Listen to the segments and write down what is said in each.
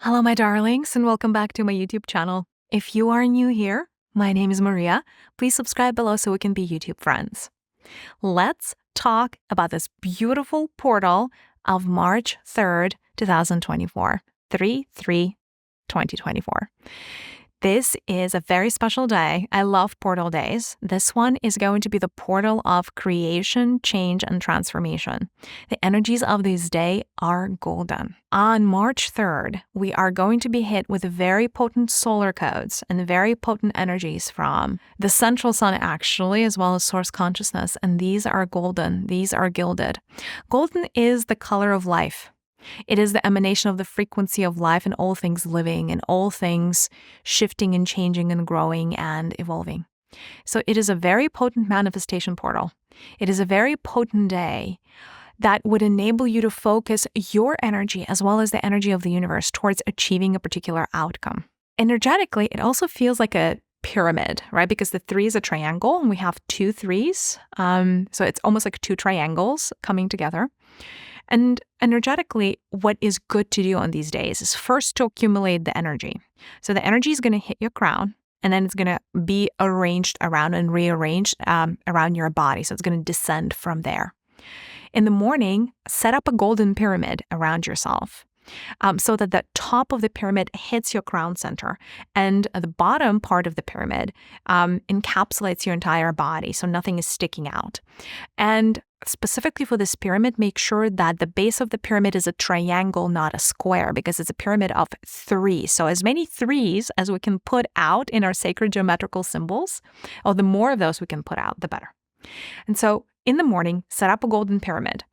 Hello, my darlings, and welcome back to my YouTube channel. If you are new here, my name is Mariya. Please subscribe below so we can be YouTube friends. Let's talk about this beautiful portal of March 3rd, 2024, 3/3/2024. This is a very special day. I love portal days. This one is going to be the portal of creation, change, and transformation. The energies of this day are golden. On March 3rd, we are going to be hit with very potent solar codes and very potent energies from the central sun, actually, as well as source consciousness. And these are golden. These are gilded. Golden is the color of life. It is the emanation of the frequency of life and all things living and all things shifting and changing and growing and evolving. So it is a very potent manifestation portal. It is a very potent day that would enable you to focus your energy as well as the energy of the universe towards achieving a particular outcome. Energetically, it also feels like a pyramid, right? Because the 3 is a triangle and we have 2 3s. So it's almost like 2 triangles coming together. And energetically, what is good to do on these days is first to accumulate the energy. So the energy is going to hit your crown, and then it's going to be arranged around and rearranged around your body. So it's going to descend from there. In the morning, set up a golden pyramid around yourself. So that the top of the pyramid hits your crown center and the bottom part of the pyramid encapsulates your entire body, so nothing is sticking out. And specifically for this pyramid, make sure that the base of the pyramid is a triangle, not a square, because it's a pyramid of 3. So as many 3s as we can put out in our sacred geometrical symbols, or the more of those we can put out, the better. And so in the morning, set up a golden pyramid.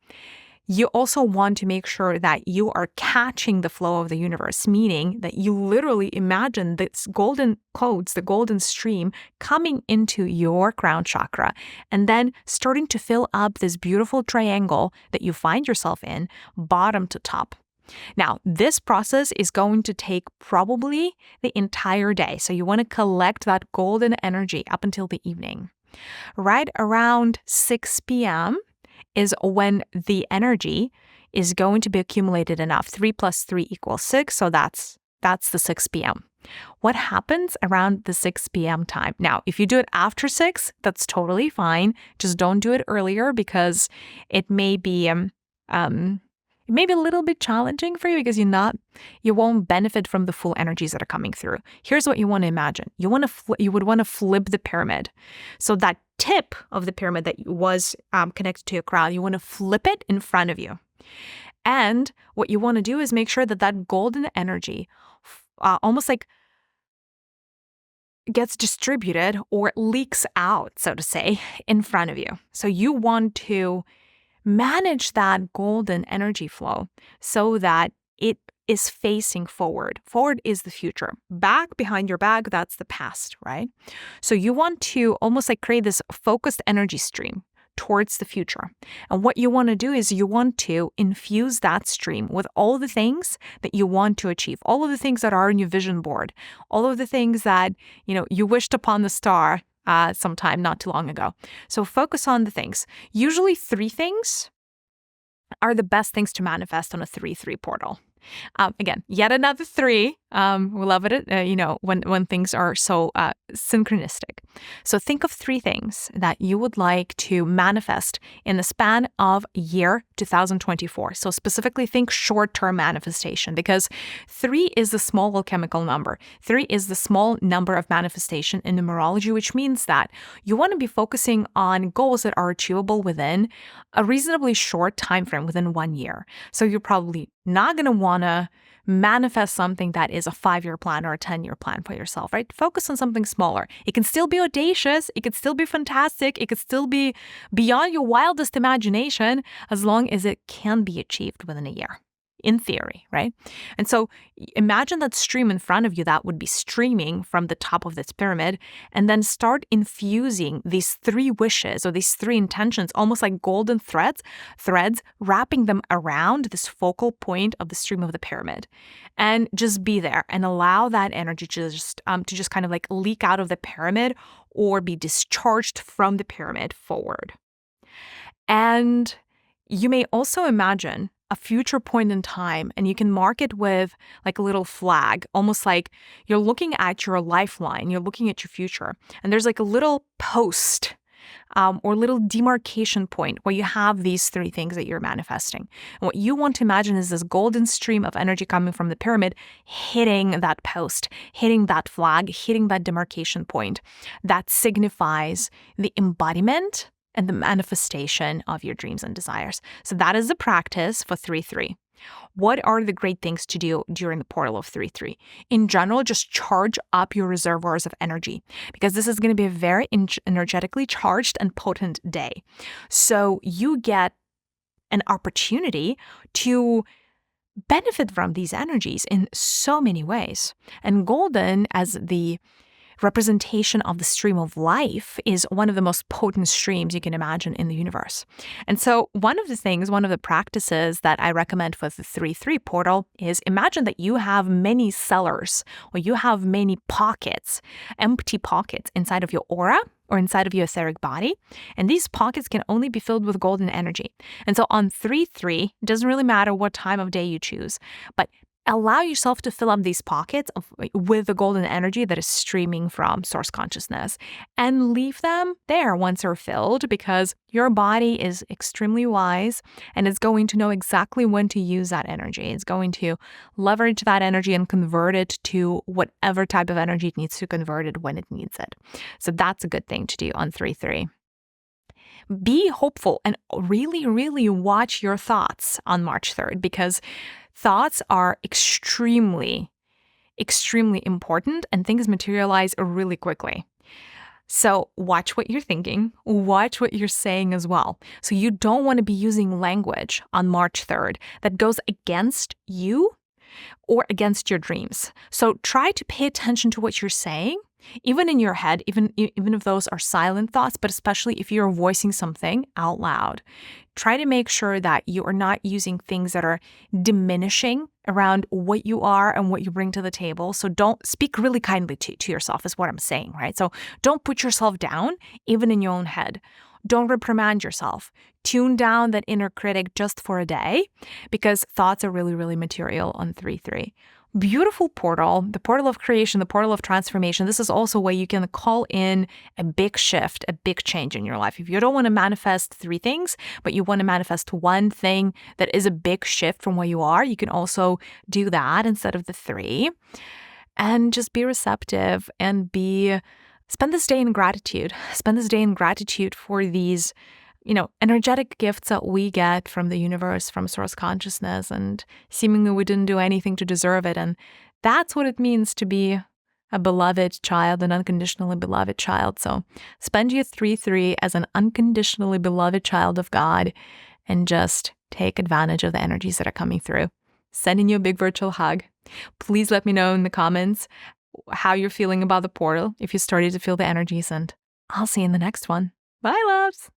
You also want to make sure that you are catching the flow of the universe, meaning that you literally imagine this golden codes, the golden stream coming into your crown chakra and then starting to fill up this beautiful triangle that you find yourself in, bottom to top. Now, this process is going to take probably the entire day. So you want to collect that golden energy up until the evening. Right around 6 p.m., is when the energy is going to be accumulated enough. 3 plus 3 equals 6, so that's the 6 p.m. What happens around the 6 p.m. time? Now, if you do it after 6, that's totally fine. Just don't do it earlier because it may be a little bit challenging for you because you won't benefit from the full energies that are coming through. Here's what you want to imagine. You would want to flip the pyramid. So that tip of the pyramid that was connected to your crown, you want to flip it in front of you. And what you want to do is make sure that that golden energy almost like gets distributed or leaks out, so to say, in front of you. So you want to manage that golden energy flow so that it is facing forward. Forward is the future. Back behind your back, that's the past, right? So you want to almost like create this focused energy stream towards the future. And what you want to do is you want to infuse that stream with all the things that you want to achieve, all of the things that are on your vision board, all of the things that, you wished upon the star sometime not too long ago. So focus on the things. Usually 3 things are the best things to manifest on a 3/3 portal. Again, yet another 3. We love it, when things are so synchronistic. So think of 3 things that you would like to manifest in the span of year 2024. So specifically think short-term manifestation because 3 is the small alchemical number. 3 is the small number of manifestation in numerology, which means that you want to be focusing on goals that are achievable within a reasonably short time frame, within 1 year. So you're probably not going to want to manifest something that is a 5-year plan or a 10-year plan for yourself, right? Focus on something smaller. It can still be audacious. It could still be fantastic. It could still be beyond your wildest imagination as long as it can be achieved within a year. In theory, right? And so imagine that stream in front of you that would be streaming from the top of this pyramid, and then start infusing these 3 wishes or these 3 intentions, almost like golden threads, wrapping them around this focal point of the stream of the pyramid. And just be there and allow that energy to just kind of like leak out of the pyramid or be discharged from the pyramid forward. And you may also imagine a future point in time, and you can mark it with like a little flag, almost like you're looking at your lifeline, you're looking at your future, and there's like a little post or little demarcation point where you have these three things that you're manifesting. And what you want to imagine is this golden stream of energy coming from the pyramid, hitting that post, hitting that flag, hitting that demarcation point. That signifies the embodiment and the manifestation of your dreams and desires. So that is the practice for 3-3. What are the great things to do during the portal of 3-3? In general, just charge up your reservoirs of energy, because this is going to be a very energetically charged and potent day. So you get an opportunity to benefit from these energies in so many ways. And golden, as the representation of the stream of life, is one of the most potent streams you can imagine in the universe. And so one of the practices that I recommend for the 3-3 portal is imagine that you have many cellars, or you have many pockets, empty pockets inside of your aura or inside of your etheric body. And these pockets can only be filled with golden energy. And so on 3-3, it doesn't really matter what time of day you choose, but allow yourself to fill up these pockets with the golden energy that is streaming from source consciousness, and leave them there once they're filled, because your body is extremely wise and it's going to know exactly when to use that energy. It's going to leverage that energy and convert it to whatever type of energy it needs to convert it when it needs it. So that's a good thing to do on 3-3. Be hopeful and really, really watch your thoughts on March 3rd, because thoughts are extremely, extremely important, and things materialize really quickly. So watch what you're thinking, watch what you're saying as well. So you don't want to be using language on March 3rd that goes against you or against your dreams. So try to pay attention to what you're saying, even in your head, even if those are silent thoughts, but especially if you're voicing something out loud. Try to make sure that you are not using things that are diminishing around what you are and what you bring to the table. So don't speak really kindly to yourself is what I'm saying, right? So don't put yourself down, even in your own head. Don't reprimand yourself. Tune down that inner critic just for a day, because thoughts are really, really material on 3-3. Beautiful portal, the portal of creation, the portal of transformation. This is also where you can call in a big shift, a big change in your life. If you don't want to manifest 3 things, but you want to manifest one thing that is a big shift from where you are, you can also do that instead of the 3. And just be receptive and spend this day in gratitude. Spend this day in gratitude for these energetic gifts that we get from the universe, from source consciousness, and seemingly we didn't do anything to deserve it. And that's what it means to be a beloved child, an unconditionally beloved child. So spend your 3-3 as an unconditionally beloved child of God, and just take advantage of the energies that are coming through. Sending you a big virtual hug. Please let me know in the comments how you're feeling about the portal, if you started to feel the energies, and I'll see you in the next one. Bye, loves.